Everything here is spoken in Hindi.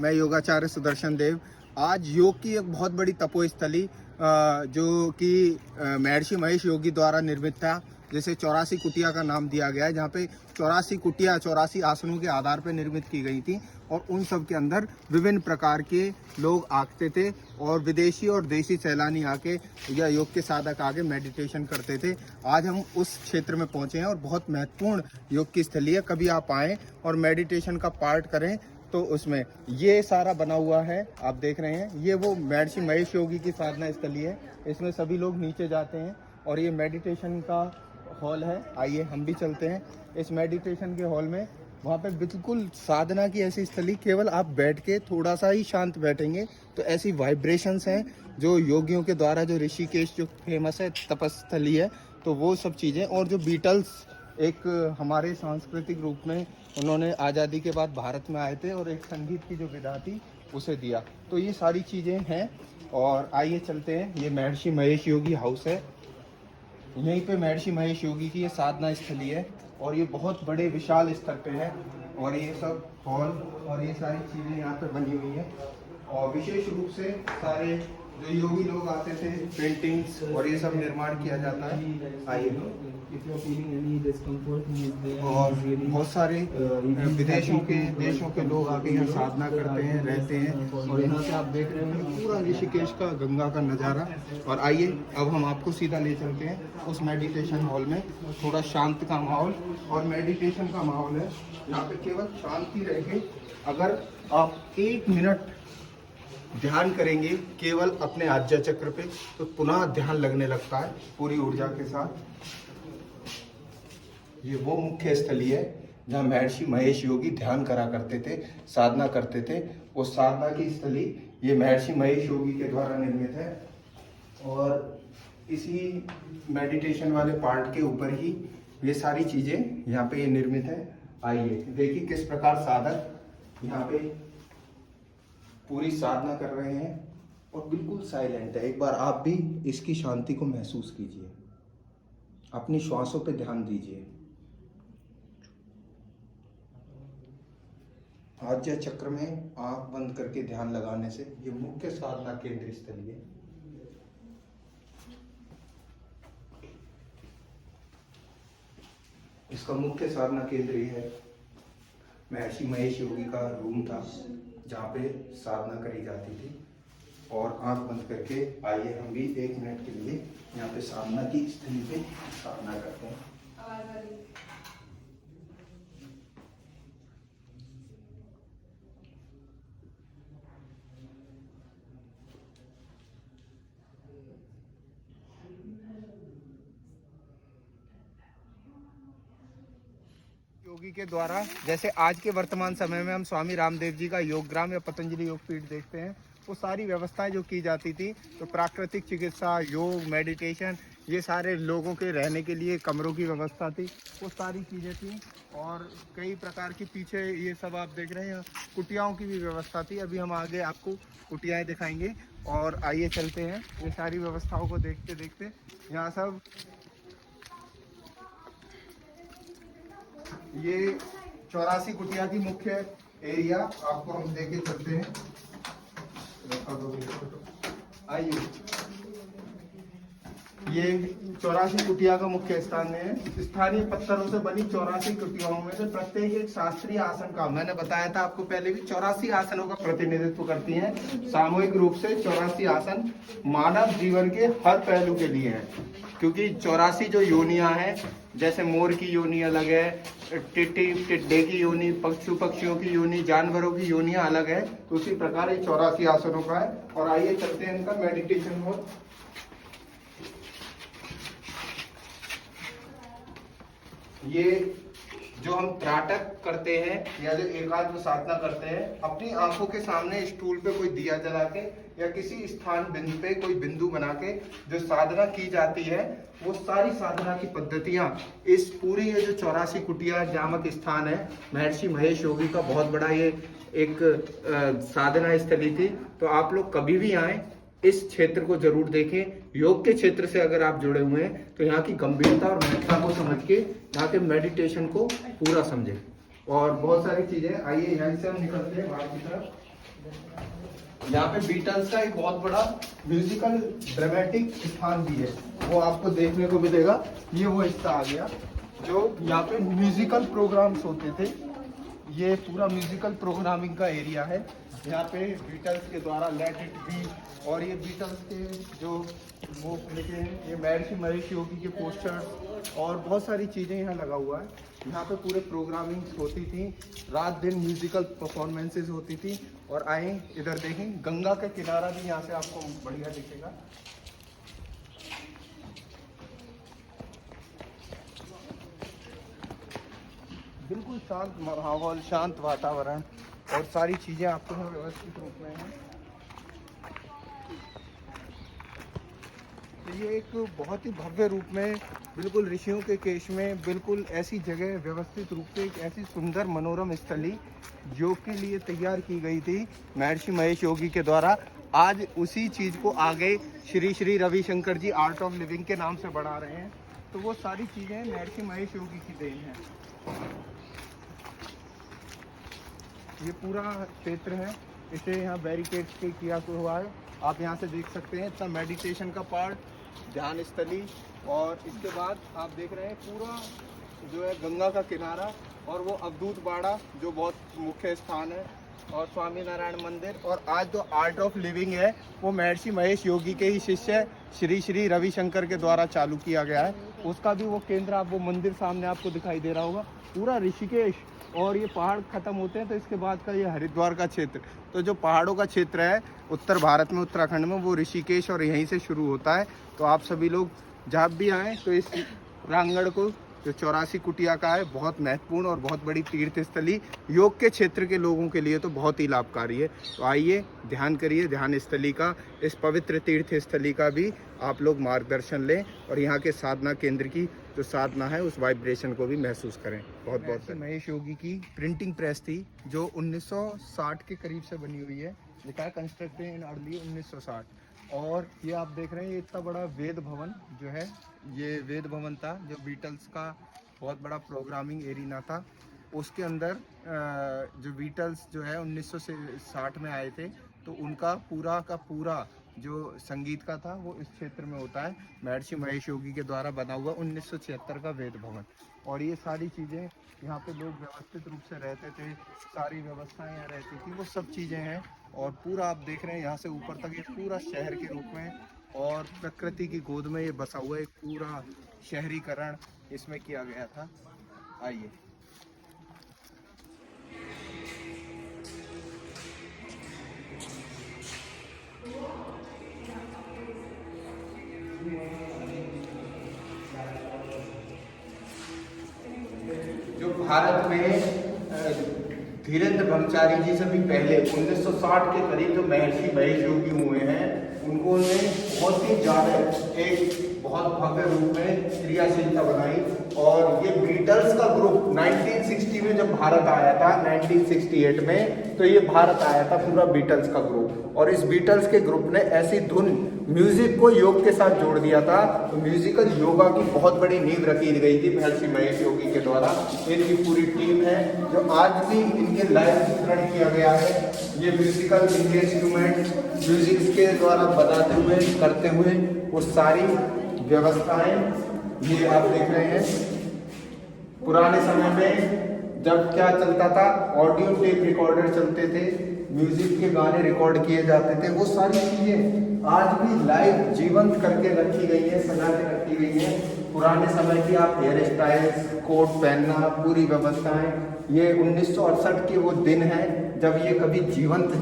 मैं योगाचार्य सुदर्शन देव। आज योग की एक बहुत बड़ी तपोस्थली जो कि महर्षि महेश योगी द्वारा निर्मित था, जिसे 84 कुटिया का नाम दिया गया है, जहाँ पे 84 कुटिया 84 आसनों के आधार पर निर्मित की गई थी और उन सब के अंदर विभिन्न प्रकार के लोग आते थे और विदेशी और देशी सैलानी आके या योग के साधक आके मेडिटेशन करते थे। आज हम उस क्षेत्र में पहुंचे हैं और बहुत महत्वपूर्ण योग की स्थली है। कभी आप आएँ और मेडिटेशन का पार्ट करें तो उसमें ये सारा बना हुआ है, आप देख रहे हैं, ये वो महर्षि महेश योगी की साधना स्थली है। इसमें सभी लोग नीचे जाते हैं और ये मेडिटेशन का हॉल है। आइए हम भी चलते हैं इस मेडिटेशन के हॉल में। वहाँ पे बिल्कुल साधना की ऐसी स्थली, केवल आप बैठ के थोड़ा सा ही शांत बैठेंगे तो ऐसी वाइब्रेशंस हैं जो योगियों के द्वारा, जो ऋषिकेश जो फेमस है तपस्थली है, तो वो सब चीज़ें। और जो बीटल्स एक हमारे सांस्कृतिक रूप में उन्होंने आज़ादी के बाद भारत में आए थे और एक संगीत की जो विधा थी उसे दिया, तो ये सारी चीज़ें हैं। और आइए चलते हैं, ये महर्षि महेश योगी हाउस है। यहीं पे महर्षि महेश योगी की ये साधना स्थली है और ये बहुत बड़े विशाल स्तर पे है। और ये सब हॉल और ये सारी चीज़ें यहाँ पे बनी हुई है। और विशेष रूप से सारे जो योगी लोग आते थे, पेंटिंग्स और ये सब निर्माण किया जाता है। आइए, और बहुत सारे विदेशों के देशों के लोग आके यहाँ साधना करते हैं, रहते हैं। और यहाँ से आप देख रहे हैं पूरा ऋषिकेश का गंगा का नज़ारा। और आइए अब हम आपको सीधा ले चलते हैं उस मेडिटेशन हॉल में। थोड़ा शांत का माहौल और मेडिटेशन का माहौल है। यहाँ पे केवल शांति रहेगी। अगर आप 1 मिनट ध्यान करेंगे केवल अपने आज्ञा चक्र पे, तो पुनः ध्यान लगने लगता है पूरी ऊर्जा के साथ। ये वो मुख्य स्थली है जहाँ महर्षि महेश योगी ध्यान करा करते थे, साधना करते थे। वो साधना की स्थली ये महर्षि महेश योगी के द्वारा निर्मित है। और इसी मेडिटेशन वाले पार्ट के ऊपर ही ये सारी चीज़ें यहाँ पे ये निर्मित है। आइए देखिए किस प्रकार साधक यहाँ पे पूरी साधना कर रहे हैं और बिल्कुल साइलेंट है। एक बार आप भी इसकी शांति को महसूस कीजिए, अपनी श्वासों पे ध्यान दीजिए। आज्ञा चक्र में आंख बंद करके ध्यान लगाने से ये मुख्य साधना केंद्र स्थली है। इसका मुख्य साधना केंद्र ये है। महर्षि महेश योगी का रूम था जहाँ पे साधना करी जाती थी। और आंख बंद करके आइए हम भी 1 मिनट के लिए यहाँ पे साधना की स्थली पे साधना करते हैं। योगी के द्वारा, जैसे आज के वर्तमान समय में हम स्वामी रामदेव जी का योगग्राम या पतंजलि योग पीठ देखते हैं, वो सारी व्यवस्थाएं जो की जाती थी, तो प्राकृतिक चिकित्सा, योग, मेडिटेशन, ये सारे लोगों के रहने के लिए कमरों की व्यवस्था थी, वो सारी चीज़ें थी। और कई प्रकार की पीछे ये सब आप देख रहे हैं, कुटियाओं की भी व्यवस्था थी। अभी हम आगे आपको कुटियाएँ दिखाएंगे। और आइए चलते हैं ये सारी व्यवस्थाओं को देखते देखते। यहाँ सब ये 84 कुटिया की मुख्य एरिया आपको हम देके चलते हैं। आइए, ये 84 कुटिया का मुख्य स्थान है। स्थानीय पत्थरों से बनी 84 कुटियाओं में से प्रत्येक एक शास्त्रीय आसन का, मैंने बताया था आपको पहले भी, 84 आसनों का प्रतिनिधित्व करती हैं। सामूहिक रूप से 84 आसन मानव जीवन के हर पहलू के लिए हैं। क्योंकि 84 जो योनियां हैं, जैसे मोर की योनि अलग है, टिड्डे की योनि, पक्षियों की योनि, जानवरों की योनियां अलग है, तो उसी प्रकार ये 84 आसनों का है। और आइए चलते हैं इनका मेडिटेशन हॉल। ये जो हम त्राटक करते हैं या जो एकाग्र साधना करते हैं, अपनी आंखों के सामने स्टूल पे कोई दिया जला के या किसी स्थान बिंदु पे कोई बिंदु बना के जो साधना की जाती है, वो सारी साधना की पद्धतियां इस पूरी ये जो 84 कुटिया नामक स्थान है, महर्षि महेश योगी का बहुत बड़ा ये एक साधना स्थली थी। तो आप लोग कभी भी आए, इस क्षेत्र को जरूर देखें। योग के क्षेत्र से अगर आप जुड़े हुए हैं तो यहाँ की गंभीरता और महत्ता को समझ के यहाँ के मेडिटेशन को पूरा समझें। और बहुत सारी चीजें, आइए यहाँ से हम निकलते हैं बाहर की तरफ। यहाँ पे बीटल्स का एक बहुत बड़ा म्यूजिकल ड्रामेटिक स्थान भी है, वो आपको देखने को मिलेगा। ये वो हिस्सा आ गया जो यहाँ पे म्यूजिकल प्रोग्राम्स होते थे। ये पूरा म्यूजिकल प्रोग्रामिंग का एरिया है। यहाँ पे बीटल्स के द्वारा लेट इट बी, और ये बीटल्स के जो वो लिखे हैं, ये महर्षि महेश योगी के पोस्टर्स और बहुत सारी चीज़ें यहाँ लगा हुआ है। यहाँ पे पूरे प्रोग्रामिंग्स होती थी, रात दिन म्यूजिकल परफॉर्मेंसेस होती थी। और आए इधर देखें, गंगा का किनारा भी यहाँ से आपको बढ़िया दिखेगा। बिल्कुल शांत माहौल, शांत वातावरण और सारी चीज़ें आपको यहाँ व्यवस्थित रूप में हैं। तो ये एक बहुत ही भव्य रूप में, बिल्कुल ऋषियों के केश में, बिल्कुल ऐसी जगह व्यवस्थित रूप से एक ऐसी सुंदर मनोरम स्थली योग के लिए तैयार की गई थी महर्षि महेश योगी के द्वारा। आज उसी चीज़ को आगे श्री श्री रविशंकर जी आर्ट ऑफ लिविंग के नाम से बढ़ा रहे हैं। तो वो सारी चीज़ें महर्षि महेश योगी की देन है। ये पूरा क्षेत्र है, इसे यहाँ बैरिकेड के किया हुआ है। आप यहाँ से देख सकते हैं इतना मेडिटेशन का पार्ट, ध्यान स्थली, और इसके बाद आप देख रहे हैं पूरा जो है गंगा का किनारा, और वो अवधूत बाड़ा जो बहुत मुख्य स्थान है, और स्वामी नारायण मंदिर। और आज जो आर्ट ऑफ लिविंग है वो महर्षि महेश योगी के ही शिष्य श्री श्री रविशंकर के द्वारा चालू किया गया है। उसका भी वो केंद्र, आप वो मंदिर सामने आपको दिखाई दे रहा होगा, पूरा ऋषिकेश। और ये पहाड़ खत्म होते हैं तो इसके बाद का ये हरिद्वार का क्षेत्र, तो जो पहाड़ों का क्षेत्र है उत्तर भारत में, उत्तराखंड में, वो ऋषिकेश और यहीं से शुरू होता है। तो आप सभी लोग जब भी आएँ तो इस प्रांगण को, जो 84 कुटिया का है, बहुत महत्वपूर्ण और बहुत बड़ी तीर्थ स्थली योग के क्षेत्र के लोगों के लिए तो बहुत ही लाभकारी है। तो आइए ध्यान करिए, ध्यान स्थली का, इस पवित्र तीर्थ स्थली का भी आप लोग मार्गदर्शन लें और यहाँ के साधना केंद्र की जो साधना है उस वाइब्रेशन को भी महसूस करें। बहुत बहुत महेश योगी की प्रिंटिंग प्रेस थी जो 1960 के करीब से बनी हुई है। लिखा है कंस्ट्रक्टेड इन अर्ली 1960। और ये आप देख रहे हैं, ये इतना बड़ा वेद भवन जो है, ये वेद भवन था जो बीटल्स का बहुत बड़ा प्रोग्रामिंग एरिना था। उसके अंदर जो बीटल्स जो है 1960 में आए थे, तो उनका पूरा का पूरा जो संगीत का था वो इस क्षेत्र में होता है। महर्षि महेश योगी के द्वारा बना हुआ 1976 का वेद भवन। और ये सारी चीज़ें यहाँ पे लोग व्यवस्थित रूप से रहते थे, सारी व्यवस्थाएं यहाँ रहती थी, वो सब चीज़ें हैं। और पूरा आप देख रहे हैं यहाँ से ऊपर तक ये पूरा शहर के रूप में और प्रकृति की गोद में ये बसा हुआ एक पूरा शहरीकरण इसमें किया गया था। आइए जो भारत में धीरेन्द्र ब्रह्मचारी जी से भी पहले 1960 के करीब जो महर्षि महेश योगी हुए हैं, उनको ने बहुत ही ज़्यादा एक बहुत भव्य रूप में क्रियाशीलता बनाई। और ये बीटल्स का ग्रुप 1960 में जब भारत आया था, 1968 में, तो ये भारत आया था पूरा बीटल्स का ग्रुप। और इस बीटल्स के ग्रुप ने ऐसी धुन, म्यूजिक को योग के साथ जोड़ दिया था। तो म्यूजिकल योगा की बहुत बड़ी नींव रखी गई थी महर्षि महेश योगी के द्वारा। इनकी पूरी टीम है जो आज भी इनके लाइव चित्रण किया गया है। ये म्यूजिकल इनके इंस्ट्रूमेंट म्यूजिक के द्वारा बनाते हुए, करते हुए वो सारी व्यवस्थाएं ये आप देख रहे हैं। पुराने समय में जब क्या चलता था, ऑडियो टेप रिकॉर्डर चलते थे, म्यूजिक के गाने रिकॉर्ड किए जाते थे, वो सारी चीजें आज भी लाइव जीवंत करके रखी गई है, सजा के रखी गई है। पुराने समय की आप हेयर स्टाइल्स, कोट पहनना, पूरी व्यवस्थाएं, ये 1968 के वो दिन हैं जब ये कभी जीवंत